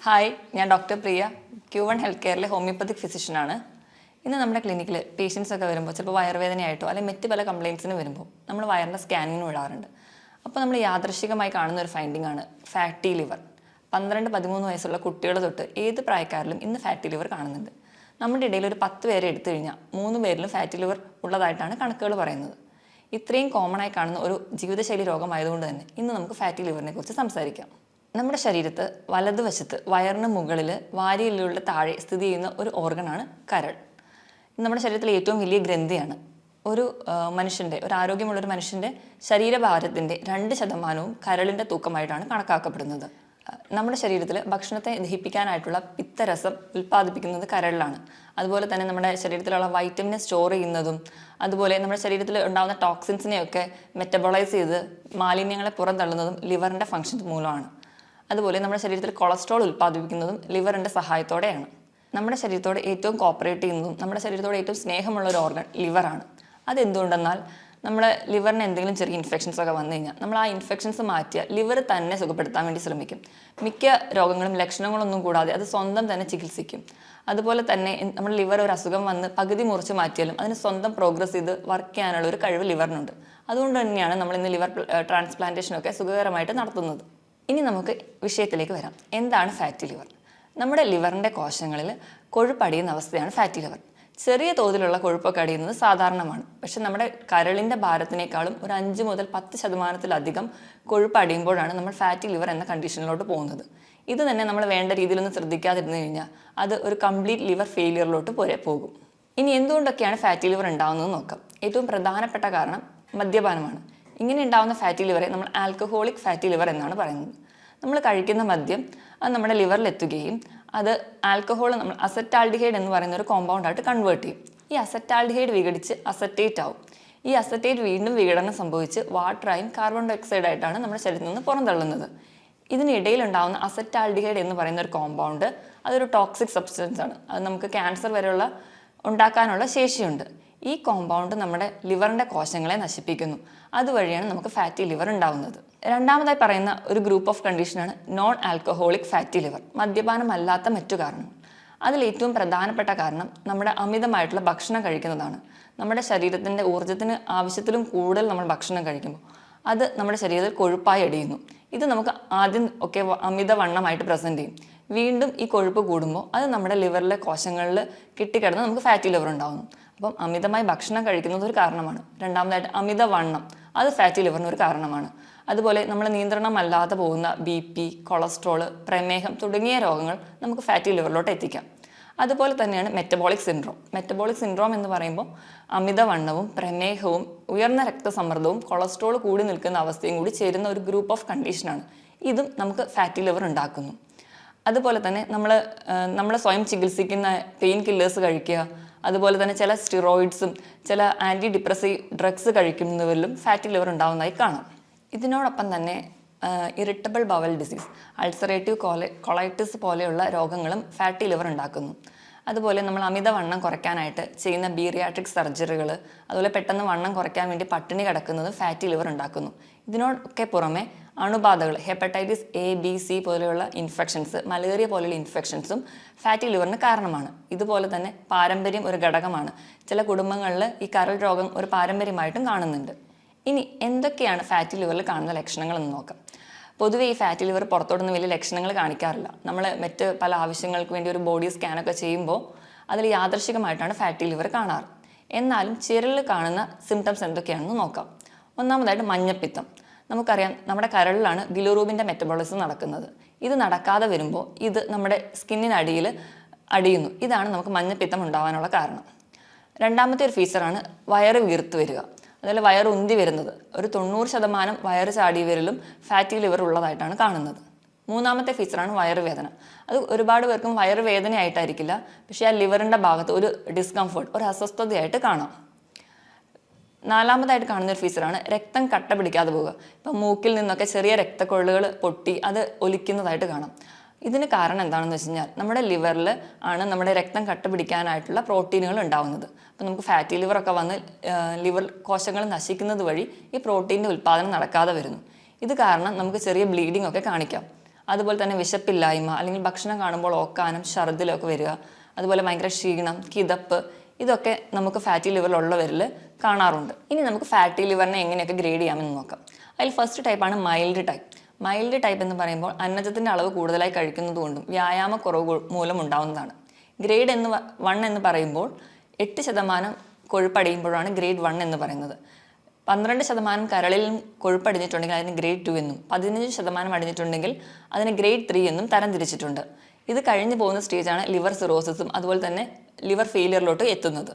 Hi, ഞാൻ doctor പ്രിയ, Q1 health കെയറിലെ homeopathic ഫിസിഷ്യനാണ്. ഇന്ന് നമ്മുടെ ക്ലിനിക്കിൽ പേഷ്യൻസ് ഒക്കെ വരുമ്പോൾ ചിലപ്പോൾ വയറുവേദനയായിട്ടോ അല്ലെങ്കിൽ മറ്റ് പല കംപ്ലയിൻസിന് വരുമ്പോൾ നമ്മൾ വയറിൻ്റെ സ്കാനിങ്ങിന് വിടാറുണ്ട്. അപ്പോൾ നമ്മൾ യാദൃശ്ചികമായി കാണുന്ന ഒരു ഫൈൻഡിംഗ് ആണ് ഫാറ്റി ലിവർ. 12-13 വയസ്സുള്ള കുട്ടികൾ തൊട്ട് ഏത് പ്രായക്കാരിലും ഇന്ന് ഫാറ്റി ലിവർ കാണുന്നുണ്ട്. നമ്മുടെ ഇടയിൽ ഒരു 10 പേരെ എടുത്തു കഴിഞ്ഞാൽ 3 പേരിലും ഫാറ്റി ലിവർ ഉള്ളതായിട്ടാണ് കണക്കുകൾ പറയുന്നത്. ഇത്രയും കോമൺ ആയി കാണുന്ന ഒരു ജീവിതശൈലി രോഗമായതുകൊണ്ട് തന്നെ ഇന്ന് നമുക്ക് ഫാറ്റി ലിവറിനെ കുറിച്ച് സംസാരിക്കാം. നമ്മുടെ ശരീരത്ത് വലതുവശത്ത് വയറിന് മുകളിൽ വാരിയെല്ലുകളുടെ താഴെ സ്ഥിതി ചെയ്യുന്ന ഒരു ഓർഗനാണ് കരൾ. നമ്മുടെ ശരീരത്തിലെ ഏറ്റവും വലിയ ഗ്രന്ഥിയാണ്. ഒരു ആരോഗ്യമുള്ളൊരു മനുഷ്യൻ്റെ ശരീരഭാരത്തിൻ്റെ 2% കരളിൻ്റെ തൂക്കമായിട്ടാണ് കണക്കാക്കപ്പെടുന്നത്. നമ്മുടെ ശരീരത്തിൽ ഭക്ഷണത്തെ ദഹിപ്പിക്കാനായിട്ടുള്ള പിത്തരസം ഉൽപ്പാദിപ്പിക്കുന്നത് കരളിലാണ്. അതുപോലെ തന്നെ നമ്മുടെ ശരീരത്തിലുള്ള വൈറ്റമിനെ സ്റ്റോർ ചെയ്യുന്നതും അതുപോലെ നമ്മുടെ ശരീരത്തിൽ ഉണ്ടാകുന്ന ടോക്സിൻസിനെയൊക്കെ മെറ്റബോളൈസ് ചെയ്ത് മാലിന്യങ്ങളെ പുറന്തള്ളുന്നതും ലിവറിൻ്റെ ഫങ്ഷൻസ് മൂലമാണ്. അതുപോലെ നമ്മുടെ ശരീരത്തിൽ കൊളസ്ട്രോൾ ഉൽപ്പാദിപ്പിക്കുന്നതും ലിവറിൻ്റെ സഹായത്തോടെയാണ്. നമ്മുടെ ശരീരത്തോട് ഏറ്റവും കോപ്പറേറ്റ് ചെയ്യുന്നതും നമ്മുടെ ശരീരത്തോട് ഏറ്റവും സ്നേഹമുള്ള ഒരു ഓർഗൻ ലിവറാണ്. അതെന്തുകൊണ്ടെന്നാൽ നമ്മുടെ ലിവറിന് എന്തെങ്കിലും ചെറിയ ഇൻഫെക്ഷൻസ് ഒക്കെ വന്നു കഴിഞ്ഞാൽ നമ്മൾ ആ ഇൻഫെക്ഷൻസ് മാറ്റിയാൽ ലിവർ തന്നെ സുഖപ്പെടുത്താൻ വേണ്ടി ശ്രമിക്കും. മിക്ക രോഗങ്ങളും ലക്ഷണങ്ങളൊന്നും കൂടാതെ അത് സ്വന്തം തന്നെ ചികിത്സിക്കും. അതുപോലെ തന്നെ നമ്മുടെ ലിവർ ഒരു അസുഖം വന്ന് പകുതി മുറിച്ച് മാറ്റിയാലും അതിന് സ്വന്തം പ്രോഗ്രസ് ചെയ്ത് വർക്ക് ചെയ്യാനുള്ള ഒരു കഴിവ് ലിവറിനുണ്ട്. അതുകൊണ്ട് തന്നെയാണ് നമ്മൾ ഇന്ന് ലിവർ ട്രാൻസ്പ്ലാന്റേഷനൊക്കെ സുഖകരമായിട്ട് നടത്തുന്നത്. ഇനി നമുക്ക് വിഷയത്തിലേക്ക് വരാം. എന്താണ് ഫാറ്റി ലിവർ? നമ്മുടെ ലിവറിൻ്റെ കോശങ്ങളിൽ കൊഴുപ്പടിയുന്ന അവസ്ഥയാണ് ഫാറ്റി ലിവർ. ചെറിയ തോതിലുള്ള കൊഴുപ്പൊക്കെ അടിയുന്നത് സാധാരണമാണ്. പക്ഷെ നമ്മുടെ കരളിൻ്റെ ഭാരത്തിനേക്കാളും ഒരു 5 മുതൽ 10% കൊഴുപ്പ് അടിയുമ്പോഴാണ് നമ്മൾ ഫാറ്റി ലിവർ എന്ന കണ്ടീഷനിലോട്ട് പോകുന്നത്. ഇത് തന്നെ നമ്മൾ വേണ്ട രീതിയിലൊന്നും ശ്രദ്ധിക്കാതിരുന്നു കഴിഞ്ഞാൽ അത് ഒരു കംപ്ലീറ്റ് ലിവർ ഫെയിലിയറിലോട്ട് പോകും. ഇനി എന്തുകൊണ്ടൊക്കെയാണ് ഫാറ്റി ലിവർ ഉണ്ടാകുന്നത് നോക്കാം. ഏറ്റവും പ്രധാനപ്പെട്ട കാരണം മദ്യപാനമാണ്. ഇങ്ങനെ ഉണ്ടാകുന്ന ഫാറ്റി ലിവറെ നമ്മൾ ആൽക്കഹോളിക് ഫാറ്റി ലിവർ എന്നാണ് പറയുന്നത്. നമ്മൾ കഴിക്കുന്ന മദ്യം അത് നമ്മുടെ ലിവറിൽ എത്തുകയും അത് ആൽക്കഹോൾ നമ്മൾ അസറ്റാൽഡിഹൈഡ് എന്ന് പറയുന്ന ഒരു കോമ്പൗണ്ടായിട്ട് കൺവേർട്ട് ചെയ്യും. ഈ അസറ്റാൽഡിഹൈഡ് വിഘടിച്ച് അസറ്റേറ്റ് ആവും. ഈ അസറ്റേറ്റ് വീണ്ടും വിഘടനം സംഭവിച്ച് വാട്ടറായും കാർബൺ ഡൈ ഓക്സൈഡ് ആയിട്ടാണ് നമ്മുടെ ശരീരത്തിൽ നിന്ന് പുറന്തള്ളുന്നത്. ഇതിനിടയിൽ ഉണ്ടാകുന്ന അസറ്റാൽഡിഹൈഡ് എന്ന് പറയുന്ന ഒരു കോമ്പൗണ്ട് അതൊരു ടോക്സിക് സബ്സ്റ്റൻസ് ആണ്. അത് നമുക്ക് ക്യാൻസർ വരെയുള്ള ഉണ്ടാക്കാനുള്ള ശേഷിയുണ്ട്. ഈ കോമ്പൗണ്ട് നമ്മുടെ ലിവറിൻ്റെ കോശങ്ങളെ നശിപ്പിക്കുന്നു. അതുവഴിയാണ് നമുക്ക് ഫാറ്റി ലിവർ ഉണ്ടാവുന്നത്. രണ്ടാമതായി പറയുന്ന ഒരു ഗ്രൂപ്പ് ഓഫ് കണ്ടീഷനാണ് നോൺ ആൽക്കഹോളിക് ഫാറ്റി ലിവർ, മദ്യപാനമല്ലാത്ത മറ്റു കാരണങ്ങൾ. അതിൽ ഏറ്റവും പ്രധാനപ്പെട്ട കാരണം നമ്മുടെ അമിതമായിട്ടുള്ള ഭക്ഷണം കഴിക്കുന്നതാണ്. നമ്മുടെ ശരീരത്തിൻ്റെ ഊർജ്ജത്തിന് ആവശ്യത്തിലും കൂടുതൽ നമ്മൾ ഭക്ഷണം കഴിക്കുമ്പോൾ അത് നമ്മുടെ ശരീരത്തിൽ കൊഴുപ്പായി അടിയുന്നു. ഇത് നമുക്ക് ആദ്യം ഒക്കെ അമിതവണ്ണമായിട്ട് പ്രസൻറ്റ് ചെയ്യും. വീണ്ടും ഈ കൊഴുപ്പ് കൂടുമ്പോൾ അത് നമ്മുടെ ലിവറിലെ കോശങ്ങളിൽ കിട്ടിക്കിടന്ന് നമുക്ക് ഫാറ്റി ലിവർ ഉണ്ടാകുന്നു. അപ്പം അമിതമായി ഭക്ഷണം കഴിക്കുന്നത് ഒരു കാരണമാണ്. രണ്ടാമതായിട്ട് അമിതവണ്ണം അത് ഫാറ്റി ലിവറിന് ഒരു കാരണമാണ്. അതുപോലെ നമ്മൾ നിയന്ത്രണമല്ലാതെ പോകുന്ന BP, കൊളസ്ട്രോള്, പ്രമേഹം തുടങ്ങിയ രോഗങ്ങൾ നമുക്ക് ഫാറ്റി ലിവറിലോട്ട് എത്തിക്കാം. അതുപോലെ തന്നെയാണ് മെറ്റബോളിക് സിൻഡ്രോം. മെറ്റബോളിക് സിൻഡ്രോം എന്ന് പറയുമ്പോൾ അമിതവണ്ണവും പ്രമേഹവും ഉയർന്ന രക്തസമ്മർദ്ദവും കൊളസ്ട്രോൾ കൂടി നിൽക്കുന്ന അവസ്ഥയും കൂടി ചേരുന്ന ഒരു ഗ്രൂപ്പ് ഓഫ് കണ്ടീഷനാണ്. ഇതും നമുക്ക് ഫാറ്റി ലിവർ ഉണ്ടാക്കുന്നു. അതുപോലെ തന്നെ നമ്മൾ സ്വയം ചികിത്സിക്കുന്ന പെയിൻ കില്ലേഴ്സ് കഴിക്കുക, അതുപോലെ തന്നെ ചില സ്റ്റിറോയിഡ്സും ചില ആൻറ്റി ഡിപ്രസീവ് ഡ്രഗ്സ് കഴിക്കുന്നവരിലും ഫാറ്റി ലിവർ ഉണ്ടാകുന്നതായി കാണാം. ഇതിനോടൊപ്പം തന്നെ irritable bowel disease, ulcerative colitis പോലെയുള്ള രോഗങ്ങളും ഫാറ്റി ലിവർ ഉണ്ടാക്കുന്നു. അതുപോലെ നമ്മൾ അമിതവണ്ണം കുറയ്ക്കാനായിട്ട് ചെയ്യുന്ന ബീറിയാട്രിക് സർജറികൾ, അതുപോലെ പെട്ടെന്ന് വണ്ണം കുറയ്ക്കാൻ വേണ്ടി പട്ടിണി കിടക്കുന്നത് ഫാറ്റി ലിവർ ഉണ്ടാക്കുന്നു. ഇതിനോടൊക്കെ പുറമെ അണുബാധകൾ, ഹെപ്പറ്റൈറ്റിസ് A-B-C പോലെയുള്ള ഇൻഫെക്ഷൻസ്, മലേറിയ പോലെയുള്ള ഇൻഫെക്ഷൻസും ഫാറ്റി ലിവറിന് കാരണമാണ്. ഇതുപോലെ തന്നെ പാരമ്പര്യം ഒരു ഘടകമാണ്. ചില കുടുംബങ്ങളിൽ ഈ കരൾ രോഗം ഒരു പാരമ്പര്യമായിട്ടും കാണുന്നുണ്ട്. ഇനി എന്തൊക്കെയാണ് ഫാറ്റി ലിവറിൽ കാണുന്ന ലക്ഷണങ്ങൾ എന്ന് നോക്കാം. പൊതുവേ ഈ ഫാറ്റി ലിവർ പുറത്തോട്ടൊന്നും വലിയ ലക്ഷണങ്ങൾ കാണിക്കാറില്ല. നമ്മൾ മറ്റ് പല ആവശ്യങ്ങൾക്ക് വേണ്ടി ഒരു ബോഡി സ്കാനൊക്കെ ചെയ്യുമ്പോൾ അതിൽ യാദൃശ്ചികമായിട്ടാണ് ഫാറ്റി ലിവർ കാണാറ്. എന്നാലും ചിരലിൽ കാണുന്ന സിംറ്റംസ് എന്തൊക്കെയാണെന്ന് നോക്കാം. ഒന്നാമതായിട്ട് മഞ്ഞപ്പിത്തം. നമുക്കറിയാം നമ്മുടെ കരളിലാണ് ബിലിറൂബിൻ്റെ മെറ്റബോളിസം നടക്കുന്നത്. ഇത് നടക്കാതെ വരുമ്പോൾ ഇത് നമ്മുടെ സ്കിന്നിനടിയിൽ അടിയുന്നു. ഇതാണ് നമുക്ക് മഞ്ഞപ്പിത്തം ഉണ്ടാകാനുള്ള കാരണം. രണ്ടാമത്തെ ഒരു ഫീച്ചറാണ് വയറ് വീർത്ത് വരിക. അതുപോലെ വയറ് ഉന്തി വരുന്നത്. ഒരു 90% വയറ് ചാടി വരലും ഫാറ്റി ലിവർ ഉള്ളതായിട്ടാണ് കാണുന്നത്. മൂന്നാമത്തെ ഫീച്ചറാണ് വയറുവേദന. അത് ഒരുപാട് പേർക്കും വയറുവേദനയായിട്ടായിരിക്കില്ല, പക്ഷേ ആ ലിവറിൻ്റെ ഭാഗത്ത് ഒരു ഡിസ്കംഫർട്ട്, ഒരു അസ്വസ്ഥതയായിട്ട് കാണാം. നാലാമതായിട്ട് കാണുന്ന ഒരു ഫീച്ചറാണ് രക്തം കട്ട പിടിക്കാതെ പോവുക. ഇപ്പം മൂക്കിൽ നിന്നൊക്കെ ചെറിയ രക്തക്കൊള്ളുകൾ പൊട്ടി അത് ഒലിക്കുന്നതായിട്ട് കാണാം. ഇതിന് കാരണം എന്താണെന്ന് വെച്ച് കഴിഞ്ഞാൽ നമ്മുടെ ലിവറിൽ ആണ് നമ്മുടെ രക്തം കട്ട പിടിക്കാനായിട്ടുള്ള പ്രോട്ടീനുകൾ ഉണ്ടാകുന്നത്. അപ്പോൾ നമുക്ക് ഫാറ്റി ലിവറൊക്കെ വന്ന് ലിവർ കോശങ്ങൾ നശിക്കുന്നത് വഴി ഈ പ്രോട്ടീൻ്റെ ഉൽപ്പാദനം നടക്കാതെ വരുന്നു. ഇത് കാരണം നമുക്ക് ചെറിയ ബ്ലീഡിംഗ് ഒക്കെ കാണിക്കാം. അതുപോലെ തന്നെ വിശപ്പില്ലായ്മ അല്ലെങ്കിൽ ഭക്ഷണം കാണുമ്പോൾ ഓക്കാനം ഛർദിലൊക്കെ വരിക, അതുപോലെ ഭയങ്കര ക്ഷീണം, കിതപ്പ്, ഇതൊക്കെ നമുക്ക് ഫാറ്റി ലിവറിലുള്ളവരിൽ കാണാറുണ്ട്. ഇനി നമുക്ക് ഫാറ്റി ലിവറിനെ എങ്ങനെയൊക്കെ ഗ്രേഡ് ചെയ്യാമെന്ന് നോക്കാം. അതിൽ ഫസ്റ്റ് ടൈപ്പാണ് മൈൽഡ് ടൈപ്പ്. മൈൽഡ് ടൈപ്പ് എന്ന് പറയുമ്പോൾ അന്നജത്തിൻ്റെ അളവ് കൂടുതലായി കഴിക്കുന്നതുകൊണ്ടും വ്യായാമക്കുറവ് മൂലം ഉണ്ടാകുന്നതാണ്. ഗ്രേഡ് 1 എന്ന് പറയുമ്പോൾ 8% കൊഴുപ്പടിയുമ്പോഴാണ് ഗ്രേഡ് 1 എന്ന് പറയുന്നത്. 12% കരളിലും കൊഴുപ്പടിഞ്ഞിട്ടുണ്ടെങ്കിൽ അതിന് ഗ്രേഡ് 2 എന്നും 15% അടിഞ്ഞിട്ടുണ്ടെങ്കിൽ അതിന് ഗ്രേഡ് 3 എന്നും തരംതിരിച്ചിട്ടുണ്ട്. ഇത് കഴിഞ്ഞു പോകുന്ന സ്റ്റേജാണ് ലിവർ സിറോസിസും അതുപോലെ തന്നെ ലിവർ ഫെയിലിയറിലോട്ട് എത്തുന്നത്.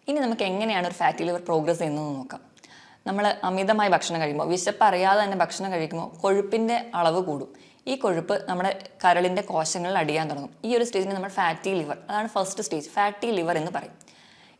ഇനി നമുക്ക് എങ്ങനെയാണ് ഒരു ഫാറ്റി ലിവർ പ്രോഗ്രസ് ചെയ്യുന്നതെന്ന് നോക്കാം. നമ്മൾ അമിതമായി ഭക്ഷണം കഴിക്കുമ്പോൾ, വിശപ്പ് അറിയാതെ തന്നെ ഭക്ഷണം കഴിക്കുമ്പോൾ കൊഴുപ്പിൻ്റെ അളവ് കൂടും. ഈ കൊഴുപ്പ് നമ്മുടെ കരളിൻ്റെ കോശങ്ങളിൽ അടിയാൻ തുടങ്ങും. ഈ ഒരു സ്റ്റേജിന് നമ്മൾ ഫാറ്റി ലിവർ, അതാണ് ഫസ്റ്റ് സ്റ്റേജ്, ഫാറ്റി ലിവർ എന്ന് പറയും.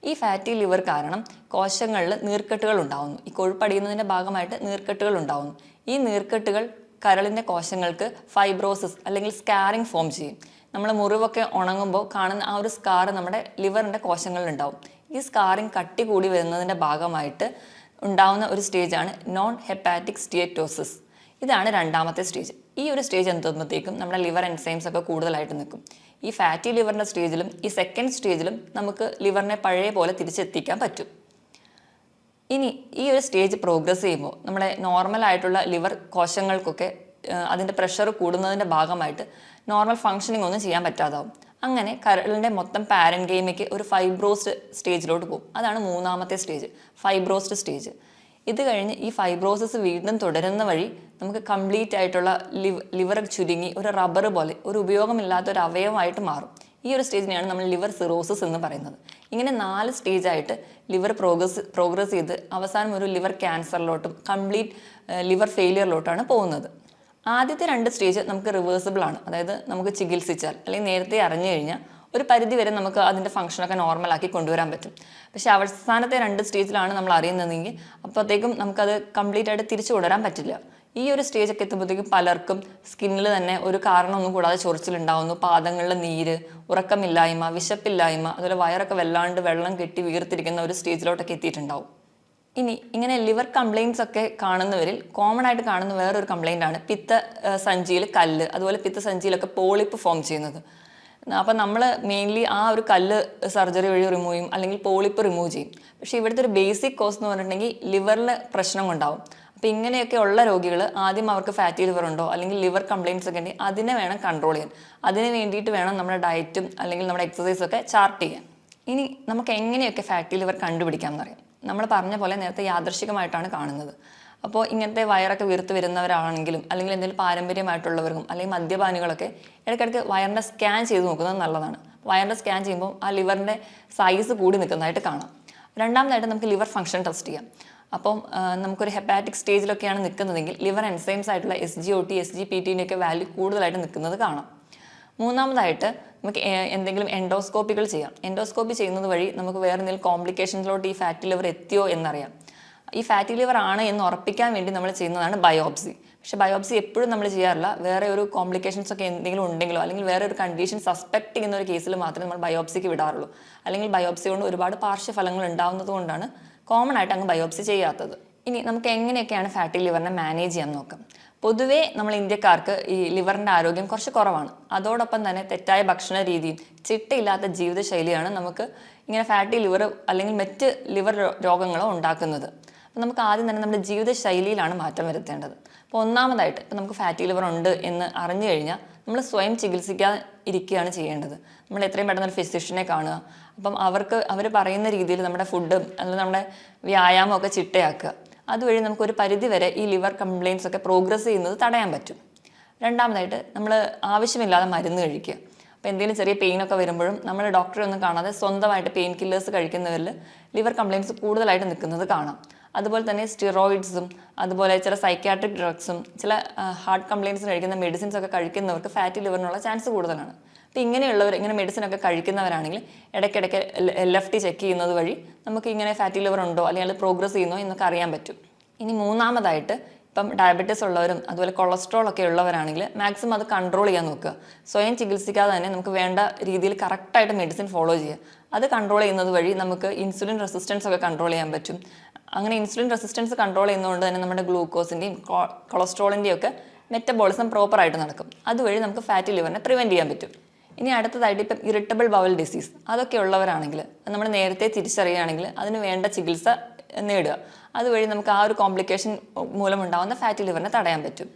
ഈ ഫാറ്റി ലിവർ കാരണം കോശങ്ങളിൽ നീർക്കെട്ടുകൾ ഉണ്ടാകുന്നു. ഈ കൊഴുപ്പടിയുന്നതിൻ്റെ ഭാഗമായിട്ട് നീർക്കെട്ടുകൾ ഉണ്ടാകുന്നു. ഈ നീർക്കെട്ടുകൾ കരളിൻ്റെ കോശങ്ങൾക്ക് ഫൈബ്രോസിസ് അല്ലെങ്കിൽ സ്കാറിങ് ഫോം ചെയ്യും. നമ്മൾ മുറിവൊക്കെ ഉണങ്ങുമ്പോൾ കാണുന്ന ആ ഒരു സ്കാർ നമ്മുടെ ലിവറിൻ്റെ കോശങ്ങളിലുണ്ടാവും. ഈ സ്കാറിങ് കട്ടി കൂടി വരുന്നതിൻ്റെ ഭാഗമായിട്ട് ഉണ്ടാവുന്ന ഒരു സ്റ്റേജാണ് നോൺ ഹെപ്പാറ്റിക് സ്റ്റീറ്റോസിസ്. ഇതാണ് രണ്ടാമത്തെ സ്റ്റേജ്. ഈ ഒരു സ്റ്റേജ് എത്തുമ്പോഴത്തേക്കും നമ്മുടെ ലിവർ എൻസൈംസ് ഒക്കെ കൂടുതലായിട്ട് നിൽക്കും. ഈ ഫാറ്റി ലിവറിൻ്റെ സ്റ്റേജിലും ഈ സെക്കൻഡ് സ്റ്റേജിലും നമുക്ക് ലിവറിനെ പഴയ പോലെ തിരിച്ചെത്തിക്കാൻ പറ്റും. ഇനി ഈ ഒരു സ്റ്റേജ് പ്രോഗ്രസ് ചെയ്യുമ്പോൾ നമ്മുടെ നോർമലായിട്ടുള്ള ലിവർ കോശങ്ങൾക്കൊക്കെ അതിൻ്റെ പ്രഷർ കൂടുന്നതിൻ്റെ ഭാഗമായിട്ട് നോർമൽ ഫങ്ഷനിങ് ഒന്നും ചെയ്യാൻ പറ്റാതാവും. അങ്ങനെ കരളിൻ്റെ മൊത്തം പാരൻകൈമയ്ക്ക് ഒരു ഫൈബ്രോസ്ഡ് സ്റ്റേജിലോട്ട് പോകും. അതാണ് മൂന്നാമത്തെ സ്റ്റേജ്, ഫൈബ്രോസ്ഡ് സ്റ്റേജ്. ഇത് കഴിഞ്ഞ് ഈ ഫൈബ്രോസിസ് വീണ്ടും തുടരുന്ന വഴി നമുക്ക് കംപ്ലീറ്റ് ആയിട്ടുള്ള ലിവർ ചുരുങ്ങി ഒരു റബ്ബർ പോലെ ഒരു ഉപയോഗമില്ലാത്ത ഒരു അവയവമായിട്ട് മാറും. ഈ ഒരു സ്റ്റേജിനെയാണ് നമ്മൾ ലിവർ സിറോസിസ് എന്ന് പറയുന്നത്. ഇങ്ങനെ 4 സ്റ്റേജായിട്ട് ലിവർ പ്രോഗ്രസ് ചെയ്ത് അവസാനം ഒരു ലിവർ ക്യാൻസറിലോട്ടും കംപ്ലീറ്റ് ലിവർ ഫെയിലിയറിലോട്ടാണ് പോകുന്നത്. ആദ്യത്തെ 2 സ്റ്റേജ് നമുക്ക് റിവേഴ്സിബിൾ ആണ്. അതായത് നമുക്ക് ചികിത്സിച്ചാൽ അല്ലെങ്കിൽ നേരത്തെ അറിഞ്ഞു കഴിഞ്ഞാൽ ഒരു പരിധി വരെ നമുക്ക് അതിൻ്റെ ഫംഗ്ഷനൊക്കെ നോർമലാക്കി കൊണ്ടുവരാൻ പറ്റും. പക്ഷേ അവസാനത്തെ 2 സ്റ്റേജിലാണ് നമ്മൾ അറിയുന്നതെങ്കിൽ അപ്പോഴത്തേക്കും നമുക്കത് കംപ്ലീറ്റ് ആയിട്ട് തിരിച്ചു കൊണ്ടുവരാൻ പറ്റില്ല. ഈ ഒരു സ്റ്റേജൊക്കെ എത്തുമ്പോഴത്തേക്കും പലർക്കും സ്കിന്നിൽ തന്നെ ഒരു കാരണമൊന്നും കൂടാതെ ചൊറിച്ചിലുണ്ടാവുന്നു, പാദങ്ങളിൽ നീര്, ഉറക്കമില്ലായ്മ, വിശപ്പില്ലായ്മ, അതുപോലെ വയറൊക്കെ വല്ലാണ്ട് വെള്ളം കെട്ടി വീർത്തിരിക്കുന്ന ഒരു സ്റ്റേജിലോട്ടൊക്കെ എത്തിയിട്ടുണ്ടാവും. ഇനി ഇങ്ങനെ ലിവർ കംപ്ലയിൻറ്റ്സ് ഒക്കെ കാണുന്നവരിൽ കോമൺ ആയിട്ട് കാണുന്ന വേറൊരു കംപ്ലയിൻ്റ് ആണ് പിത്തസഞ്ചിയിൽ കല്ല്, അതുപോലെ പിത്തസഞ്ചിയിലൊക്കെ പോളിപ്പ് ഫോം ചെയ്യുന്നത്. അപ്പം നമ്മൾ മെയിൻലി ആ ഒരു കല്ല് സർജറി വഴി റിമൂവ് ചെയ്യും, അല്ലെങ്കിൽ പോളിപ്പ് റിമൂവ് ചെയ്യും. പക്ഷേ ഇവിടുത്തെ ഒരു ബേസിക് കോസ് എന്ന് പറഞ്ഞിട്ടുണ്ടെങ്കിൽ ലിവറിൽ പ്രശ്നം ഉണ്ടാവും. അപ്പോൾ ഇങ്ങനെയൊക്കെ ഉള്ള രോഗികൾ ആദ്യം അവർക്ക് ഫാറ്റി ലിവർ ഉണ്ടോ അല്ലെങ്കിൽ ലിവർ കംപ്ലയിൻറ്റ്സ് ഒക്കെ ഉണ്ടെങ്കിൽ അതിനെ വേണം കൺട്രോൾ ചെയ്യാൻ. അതിന് വേണ്ടിയിട്ട് വേണം നമ്മുടെ ഡയറ്റും അല്ലെങ്കിൽ നമ്മുടെ എക്സസൈസൊക്കെ ചാർട്ട് ചെയ്യാൻ. ഇനി നമുക്ക് എങ്ങനെയൊക്കെ ഫാറ്റി ലിവർ കണ്ടുപിടിക്കാം എന്നറിയാം. നമ്മൾ പറഞ്ഞ പോലെ നേരത്തെ യാദൃശികമായിട്ടാണ് കാണുന്നത്. അപ്പോൾ ഇങ്ങനത്തെ വയറൊക്കെ വീർത്ത് വരുന്നവരാണെങ്കിലും അല്ലെങ്കിൽ എന്തെങ്കിലും പാരമ്പര്യമായിട്ടുള്ളവർക്കും അല്ലെങ്കിൽ മദ്യപാനികളൊക്കെ ഇടയ്ക്കിടയ്ക്ക് വയറിൻ്റെ സ്കാൻ ചെയ്ത് നോക്കുന്നത് നല്ലതാണ്. വയറിൻ്റെ സ്കാൻ ചെയ്യുമ്പോൾ ആ ലിവറിൻ്റെ സൈസ് കൂടി നിൽക്കുന്നതായിട്ട് കാണാം. രണ്ടാമതായിട്ട് നമുക്ക് ലിവർ ഫംഗ്ഷൻ ടെസ്റ്റ് ചെയ്യാം. അപ്പം നമുക്കൊരു ഹെപ്പാറ്റിക് സ്റ്റേജിലൊക്കെയാണ് നിൽക്കുന്നതെങ്കിൽ ലിവർ എൻസൈംസ് ആയിട്ടുള്ള SGOT, SGPT-ൻ്റെയൊക്കെ വാല്യൂ കൂടുതലായിട്ട് നിൽക്കുന്നത് കാണാം. മൂന്നാമതായിട്ട് നമുക്ക് എന്തെങ്കിലും എൻഡോസ്കോപ്പികൾ ചെയ്യാം. എൻഡോസ്കോപ്പി ചെയ്യുന്നത് വഴി നമുക്ക് വേറെ എന്തെങ്കിലും കോംപ്ലിക്കേഷൻസിലോട്ട് ഈ ഫാറ്റി ലിവർ എത്തിയോ എന്നറിയാം. ഈ ഫാറ്റി ലിവർ ആണ് എന്ന് ഉറപ്പിക്കാൻ വേണ്ടി നമ്മൾ ചെയ്യുന്നതാണ് ബയോപ്സി. പക്ഷേ ബയോപ്സി എപ്പോഴും നമ്മൾ ചെയ്യാറില്ല. വേറെ ഒരു കോംപ്ലിക്കേഷൻസ് ഒക്കെ എന്തെങ്കിലും ഉണ്ടെങ്കിലോ അല്ലെങ്കിൽ വേറെ ഒരു കണ്ടീഷൻ സസ്പെക്ട് ചെയ്യുന്ന ഒരു കേസിൽ മാത്രമേ നമ്മൾ ബയോപ്സിക്ക് വിടാറുള്ളൂ. അല്ലെങ്കിൽ ബയോപ്സി കൊണ്ട് ഒരുപാട് പാർശ്വഫലങ്ങൾ ഉണ്ടാകുന്നത് കൊണ്ടാണ് കോമൺ ആയിട്ട് അങ്ങ് ബയോപ്സി ചെയ്യാത്തത്. ഇനി നമുക്ക് എങ്ങനെയൊക്കെയാണ് ഫാറ്റി ലിവറിനെ മാനേജ് ചെയ്യാൻ നോക്കാം. പൊതുവേ നമ്മൾ ഇന്ത്യക്കാർക്ക് ഈ ലിവറിൻ്റെ ആരോഗ്യം കുറച്ച് കുറവാണ്. അതോടൊപ്പം തന്നെ തെറ്റായ ഭക്ഷണ രീതിയും ചിട്ടയില്ലാത്ത ജീവിതശൈലിയാണ് നമുക്ക് ഇങ്ങനെ ഫാറ്റി ലിവർ അല്ലെങ്കിൽ മറ്റ് ലിവർ രോഗങ്ങളോ ഉണ്ടാക്കുന്നത്. അപ്പോൾ നമുക്ക് ആദ്യം തന്നെ നമ്മുടെ ജീവിതശൈലിയിലാണ് മാറ്റം വരുത്തേണ്ടത്. അപ്പോൾ ഒന്നാമതായിട്ട് ഇപ്പം നമുക്ക് ഫാറ്റി ലിവർ ഉണ്ട് എന്ന് അറിഞ്ഞു കഴിഞ്ഞാൽ നമ്മൾ സ്വയം ചികിത്സിക്കാൻ ഇരിക്കുകയാണ് ചെയ്യേണ്ടത്. നമ്മൾ എത്രയും പെട്ടെന്ന് ഒരു ഫിസിഷ്യനെ കാണുക. അപ്പം അവർ പറയുന്ന രീതിയിൽ നമ്മുടെ ഫുഡും അല്ലെങ്കിൽ നമ്മുടെ വ്യായാമമൊക്കെ ചിട്ടയാക്കുക. അതുവഴി നമുക്കൊരു പരിധി വരെ ഈ ലിവർ കംപ്ലയിൻറ്റ്സ് ഒക്കെ പ്രോഗ്രസ് ചെയ്യുന്നത് തടയാൻ പറ്റും. രണ്ടാമതായിട്ട് നമ്മൾ ആവശ്യമില്ലാതെ മരുന്ന് കഴിക്കുക. അപ്പോൾ എന്തെങ്കിലും ചെറിയ പെയിനൊക്കെ വരുമ്പോഴും നമ്മൾ ഡോക്ടറെ ഒന്നും കാണാതെ സ്വന്തമായിട്ട് പെയിൻ കില്ലേഴ്സ് കഴിക്കുന്നവരിൽ ലിവർ കംപ്ലയിൻറ്റ്സ് കൂടുതലായിട്ട് നിൽക്കുന്നത് കാണാം. അതുപോലെ തന്നെ സ്റ്റിറോയിഡ്സും അതുപോലെ ചില സൈക്യാട്രിക് ഡ്രഗ്സും ചില ഹാർട്ട് കംപ്ലയിൻറ്റ്സിന് കഴിക്കുന്ന മെഡിസിൻസ് ഒക്കെ കഴിക്കുന്നവർക്ക് ഫാറ്റി ലിവറിനുള്ള ചാൻസ് കൂടുതലാണ്. അപ്പോൾ ഇങ്ങനെയുള്ളവർ ഇങ്ങനെ മെഡിസിനൊക്കെ കഴിക്കുന്നവരാണെങ്കിൽ ഇടയ്ക്കിടയ്ക്ക് LFT ചെക്ക് ചെയ്യുന്നത് വഴി നമുക്ക് ഇങ്ങനെ ഫാറ്റി ലിവർ ഉണ്ടോ അല്ലെങ്കിൽ അത് പ്രോഗ്രസ് ചെയ്യുന്നോ എന്നൊക്കെ അറിയാൻ പറ്റും. ഇനി മൂന്നാമതായിട്ട് ഇപ്പം ഡയബറ്റീസ് ഉള്ളവരും അതുപോലെ കൊളസ്ട്രോൾ ഒക്കെ ഉള്ളവരാണെങ്കിൽ മാക്സിമം അത് കൺട്രോൾ ചെയ്യാൻ നോക്കുക. സ്വയം ചികിത്സിക്കാതെ തന്നെ നമുക്ക് വേണ്ട രീതിയിൽ കറക്റ്റായിട്ട് മെഡിസിൻ ഫോളോ ചെയ്യുക. അത് കൺട്രോൾ ചെയ്യുന്നത് വഴി നമുക്ക് ഇൻസുലിൻ റെസിസ്റ്റൻസ് ഒക്കെ കൺട്രോൾ ചെയ്യാൻ പറ്റും. അങ്ങനെ ഇൻസുലിൻ റെസിസ്റ്റൻസ് കൺട്രോൾ ചെയ്യുന്നതുകൊണ്ട് തന്നെ നമ്മുടെ ഗ്ലൂക്കോസിൻ്റെയും കൊളസ്ട്രോളിൻ്റെയും ഒക്കെ മെറ്റബോളിസം പ്രോപ്പറായിട്ട് നടക്കും. അതുവഴി നമുക്ക് ഫാറ്റി ലിവറിനെ പ്രിവെൻറ്റ് ചെയ്യാൻ പറ്റും. ഇനി അടുത്തതായിട്ട് ഇപ്പം ഇറിറ്റബിൾ ബവൽ ഡിസീസ് അതൊക്കെ ഉള്ളവരാണെങ്കിൽ നമ്മൾ നേരത്തെ തിരിച്ചറിയുകയാണെങ്കിൽ അതിന് വേണ്ട ചികിത്സ നേടുക. അതുവഴി നമുക്ക് ആ ഒരു കോംപ്ലിക്കേഷൻ മൂലമുണ്ടാകുന്ന ഫാറ്റി ലിവറിനെ തടയാൻ പറ്റും.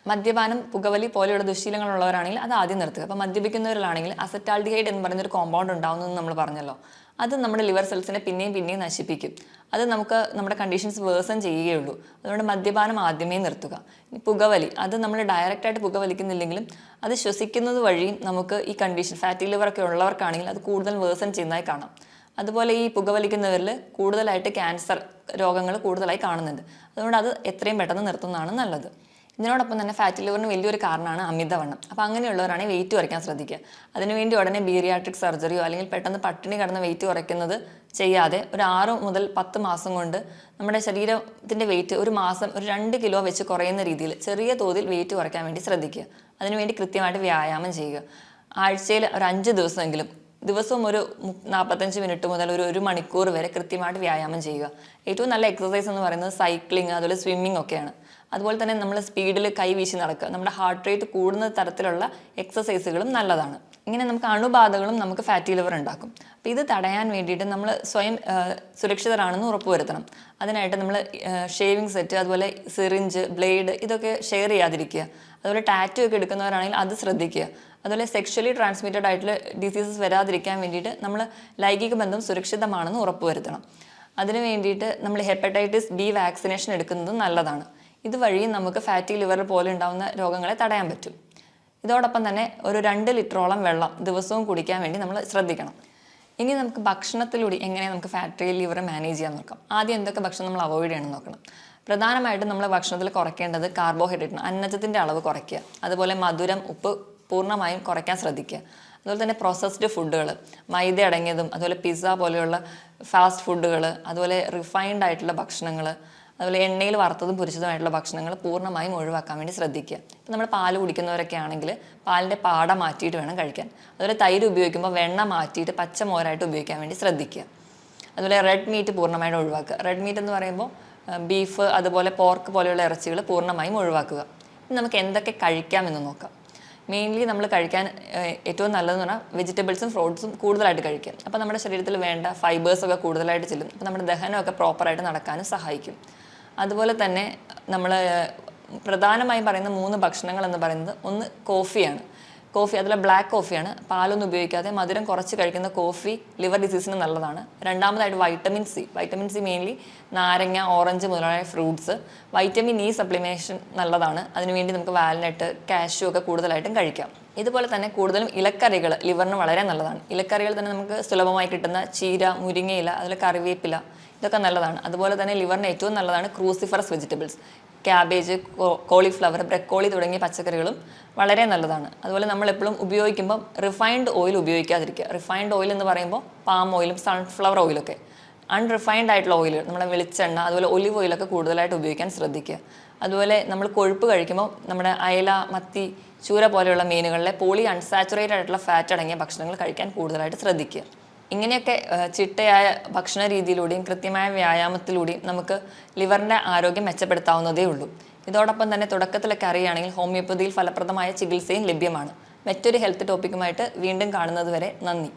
മദ്യപാനം, പുകവലി പോലെയുള്ള ദുശ്ശീലങ്ങളുള്ളവരാണെങ്കിൽ അത് ആദ്യം നിർത്തുക. അപ്പോൾ മദ്യപിക്കുന്നവരിലാണെങ്കിൽ അസറ്റാൽഡിഹൈഡ് എന്ന് പറയുന്നൊരു കോമ്പൗണ്ട് ഉണ്ടാകുന്നതെന്ന് നമ്മൾ പറഞ്ഞല്ലോ, അത് നമ്മുടെ ലിവർ സെൽസിനെ പിന്നെയും നശിപ്പിക്കും. അത് നമുക്ക് നമ്മുടെ കണ്ടീഷൻസ് വേഴ്സൺ ചെയ്യുകയുള്ളൂ. അതുകൊണ്ട് മദ്യപാനം ആദ്യമേ നിർത്തുക. ഇനി പുകവലി, അത് നമ്മൾ ഡയറക്റ്റായിട്ട് പുകവലിക്കുന്നില്ലെങ്കിലും അത് ശ്വസിക്കുന്നത് വഴിയും നമുക്ക് ഈ കണ്ടീഷൻ ഫാറ്റി ലിവറൊക്കെ ഉള്ളവർക്കാണെങ്കിൽ അത് കൂടുതൽ വേഴ്സൺ ചെയ്യുന്നതായി കാണാം. അതുപോലെ ഈ പുകവലിക്കുന്നവരിൽ കൂടുതലായിട്ട് ക്യാൻസർ രോഗങ്ങൾ കൂടുതലായി കാണുന്നുണ്ട്. അതുകൊണ്ട് അത് എത്രയും പെട്ടെന്ന് നിർത്തുന്നതാണ് നല്ലത്. ഇതിനോടൊപ്പം തന്നെ ഫാറ്റി ലിവറിന് വലിയൊരു കാരണമാണ് അമിതവണ്ണം. അപ്പോൾ അങ്ങനെയുള്ളവരാണെങ്കിൽ വെയിറ്റ് കുറയ്ക്കാൻ ശ്രദ്ധിക്കുക. അതിനുവേണ്ടി ഉടനെ ബീരിയാട്രിക് സർജറിയോ അല്ലെങ്കിൽ പെട്ടെന്ന് പട്ടിണി കിടന്ന് വെയിറ്റ് കുറയ്ക്കുന്നത് ചെയ്യാതെ ഒരു 6 മുതൽ 10 മാസം കൊണ്ട് നമ്മുടെ ശരീരത്തിൻ്റെ വെയിറ്റ് ഒരു മാസം ഒരു 2 കിലോ വെച്ച് കുറയുന്ന രീതിയിൽ ചെറിയ തോതിൽ വെയിറ്റ് കുറയ്ക്കാൻ വേണ്ടി ശ്രദ്ധിക്കുക. അതിനുവേണ്ടി കൃത്യമായിട്ട് വ്യായാമം ചെയ്യുക. ആഴ്ചയിൽ ഒരു 5 ദിവസമെങ്കിലും ദിവസവും ഒരു 45 മിനിറ്റ് മുതൽ ഒരു 1 മണിക്കൂർ വരെ കൃത്യമായിട്ട് വ്യായാമം ചെയ്യുക. ഏറ്റവും നല്ല എക്സസൈസ് എന്ന് പറയുന്നത് സൈക്ലിംഗ്, അതുപോലെ സ്വിമ്മിംഗ് ഒക്കെയാണ്. അതുപോലെ തന്നെ നമ്മൾ സ്പീഡിൽ കൈ വീശി നടക്കുക, നമ്മുടെ ഹാർട്ട് റേറ്റ് കൂടുന്ന തരത്തിലുള്ള എക്സസൈസുകളും നല്ലതാണ്. ഇങ്ങനെ നമുക്ക് അണുബാധകളും നമുക്ക് ഫാറ്റി ലിവർ ഉണ്ടാക്കും. അപ്പോൾ ഇത് തടയാൻ വേണ്ടിയിട്ട് നമ്മൾ സ്വയം സുരക്ഷിതരാണെന്ന് ഉറപ്പുവരുത്തണം. അതിനായിട്ട് നമ്മൾ ഷേവിങ് സെറ്റ്, അതുപോലെ സിറിഞ്ച്, ബ്ലേഡ് ഇതൊക്കെ ഷെയർ ചെയ്യാതിരിക്കുക. അതുപോലെ ടാറ്റു ഒക്കെ എടുക്കുന്നവരാണെങ്കിൽ അത് ശ്രദ്ധിക്കുക. അതുപോലെ സെക്ഷലി ട്രാൻസ്മിറ്റഡ് ആയിട്ടുള്ള ഡിസീസസ് വരാതിരിക്കാൻ വേണ്ടിയിട്ട് നമ്മൾ ലൈംഗിക ബന്ധം സുരക്ഷിതമാണെന്ന് ഉറപ്പുവരുത്തണം. അതിന് വേണ്ടിയിട്ട് നമ്മൾ ഹെപ്പറ്റൈറ്റിസ് ബി വാക്സിനേഷൻ എടുക്കുന്നത് നല്ലതാണ്. ഇതുവഴി നമുക്ക് ഫാറ്റി ലിവർ പോലെ ഉണ്ടാകുന്ന രോഗങ്ങളെ തടയാൻ പറ്റും. ഇതോടൊപ്പം തന്നെ ഒരു 2 ലിറ്ററോളം വെള്ളം ദിവസവും കുടിക്കാൻ വേണ്ടി നമ്മൾ ശ്രദ്ധിക്കണം. ഇനി നമുക്ക് ഭക്ഷണത്തിലൂടെ എങ്ങനെ നമുക്ക് ഫാറ്റി ലിവർ മാനേജ് ചെയ്യാൻ നോക്കാം. ആദ്യം എന്തൊക്കെ ഭക്ഷണം നമ്മൾ അവോയ്ഡ് ചെയ്യണമെന്ന് നോക്കണം. പ്രധാനമായിട്ടും നമ്മൾ ഭക്ഷണത്തിൽ കുറയ്ക്കേണ്ടത് കാർബോഹൈഡ്രേറ്റ്, അന്നജത്തിൻ്റെ അളവ് കുറയ്ക്കുക. അതുപോലെ മധുരം, ഉപ്പ് പൂർണ്ണമായും കുറയ്ക്കാൻ ശ്രദ്ധിക്കുക. അതുപോലെ തന്നെ പ്രോസസ്ഡ് ഫുഡുകൾ, മൈദ അടങ്ങിയതും അതുപോലെ പിസ്സ പോലെയുള്ള ഫാസ്റ്റ് ഫുഡുകൾ, അതുപോലെ റിഫൈൻഡ് ആയിട്ടുള്ള ഭക്ഷണങ്ങൾ, അതുപോലെ എണ്ണയിൽ വറുത്തതും പൊരിച്ചതുമായിട്ടുള്ള ഭക്ഷണങ്ങൾ പൂർണ്ണമായും ഒഴിവാക്കാൻ വേണ്ടി ശ്രദ്ധിക്കുക. ഇപ്പം നമ്മൾ പാല് കുടിക്കുന്നവരൊക്കെ ആണെങ്കിൽ പാലിൻ്റെ പാട മാറ്റിയിട്ട് വേണം കഴിക്കാൻ. അതുപോലെ തൈര് ഉപയോഗിക്കുമ്പോൾ വെണ്ണ മാറ്റിയിട്ട് പച്ചമോരായിട്ട് ഉപയോഗിക്കാൻ വേണ്ടി ശ്രദ്ധിക്കുക. അതുപോലെ റെഡ് മീറ്റ് പൂർണ്ണമായിട്ട് ഒഴിവാക്കുക. റെഡ് മീറ്റ് എന്ന് പറയുമ്പോൾ ബീഫ്, അതുപോലെ പോർക്ക് പോലെയുള്ള ഇറച്ചികൾ പൂർണ്ണമായും ഒഴിവാക്കുക. ഇനി നമുക്ക് എന്തൊക്കെ കഴിക്കാമെന്ന് നോക്കാം. മെയിൻലി നമ്മൾ കഴിക്കാൻ ഏറ്റവും നല്ലതെന്ന് പറഞ്ഞാൽ വെജിറ്റബിൾസും ഫ്രൂട്ട്സും കൂടുതലായിട്ട് കഴിക്കുക. അപ്പോൾ നമ്മുടെ ശരീരത്തിൽ വേണ്ട ഫൈബേഴ്സൊക്കെ കൂടുതലായിട്ട് ചെല്ലും. അപ്പോൾ നമ്മുടെ ദഹനമൊക്കെ പ്രോപ്പറായിട്ട് നടക്കാനും സഹായിക്കും. അതുപോലെ തന്നെ നമ്മൾ പ്രധാനമായും പറയുന്ന 3 ഭക്ഷണങ്ങൾ എന്ന് പറയുന്നത് ഒന്ന് കോഫിയാണ്. കോഫി, അതിലെ ബ്ലാക്ക് കോഫിയാണ്. പാലൊന്നും ഉപയോഗിക്കാതെ മധുരം കുറച്ച് കഴിക്കുന്ന കോഫി ലിവർ ഡിസീസിന് നല്ലതാണ്. രണ്ടാമതായിട്ട് വൈറ്റമിൻ സി മെയിൻലി നാരങ്ങ, ഓറഞ്ച് മുതലായ ഫ്രൂട്ട്സ്. വൈറ്റമിൻ ഇ സപ്ലിമേഷൻ നല്ലതാണ്. അതിനുവേണ്ടി നമുക്ക് വാൽനട്ട്, കാഷ്യൂ ഒക്കെ കൂടുതലായിട്ടും കഴിക്കാം. ഇതുപോലെ തന്നെ കൂടുതലും ഇലക്കറികൾ ലിവറിന് വളരെ നല്ലതാണ്. ഇലക്കറികൾ തന്നെ നമുക്ക് സുലഭമായി കിട്ടുന്ന ചീര, മുരിങ്ങയില, അതുപോലെ കറിവേപ്പില ഇതൊക്കെ നല്ലതാണ്. അതുപോലെ തന്നെ ലിവറിന് ഏറ്റവും നല്ലതാണ് cruciferous vegetables, cabbage, cauliflower, broccoli തുടങ്ങിയ പച്ചക്കറികളും വളരെ നല്ലതാണ്. അതുപോലെ നമ്മളെപ്പോഴും ഉപയോഗിക്കുമ്പം റിഫൈൻഡ് ഓയിൽ ഉപയോഗിക്കാതിരിക്കുക. റിഫൈൻഡ് ഓയിൽ എന്ന് പറയുമ്പോൾ പാം ഓയിലും സൺഫ്ലവർ ഓയിലൊക്കെ. അൺറിഫൈൻഡ് ആയിട്ടുള്ള ഓയിലുകൾ, നമ്മുടെ വെളിച്ചെണ്ണ, അതുപോലെ ഒലിവ് ഓയിലൊക്കെ കൂടുതലായിട്ട് ഉപയോഗിക്കാൻ ശ്രദ്ധിക്കുക. അതുപോലെ നമ്മൾ കൊഴുപ്പ് കഴിക്കുമ്പോൾ നമ്മുടെ അയല, മത്തി, ചൂര പോലെയുള്ള മീനുകളിലെ പോളി അൺസാച്ചുറേറ്റഡ് ആയിട്ടുള്ള ഫാറ്റ് അടങ്ങിയ ഭക്ഷണങ്ങൾ കഴിക്കാൻ കൂടുതലായിട്ട് ശ്രദ്ധിക്കുക. ഇങ്ങനെയൊക്കെ ചിട്ടയായ ഭക്ഷണ രീതിയിലൂടെയും കൃത്യമായ വ്യായാമത്തിലൂടെയും നമുക്ക് ലിവറിൻ്റെ ആരോഗ്യം മെച്ചപ്പെടുത്താവുന്നതേ ഉള്ളൂ. ഇതോടൊപ്പം തന്നെ തുടക്കത്തിലൊക്കെ അറിയുകയാണെങ്കിൽ ഹോമിയോപ്പതിയിൽ ഫലപ്രദമായ ചികിത്സയും ലഭ്യമാണ്. മറ്റൊരു ഹെൽത്ത് ടോപ്പിക്കുമായിട്ട് വീണ്ടും കാണുന്നത് വരെ നന്ദി.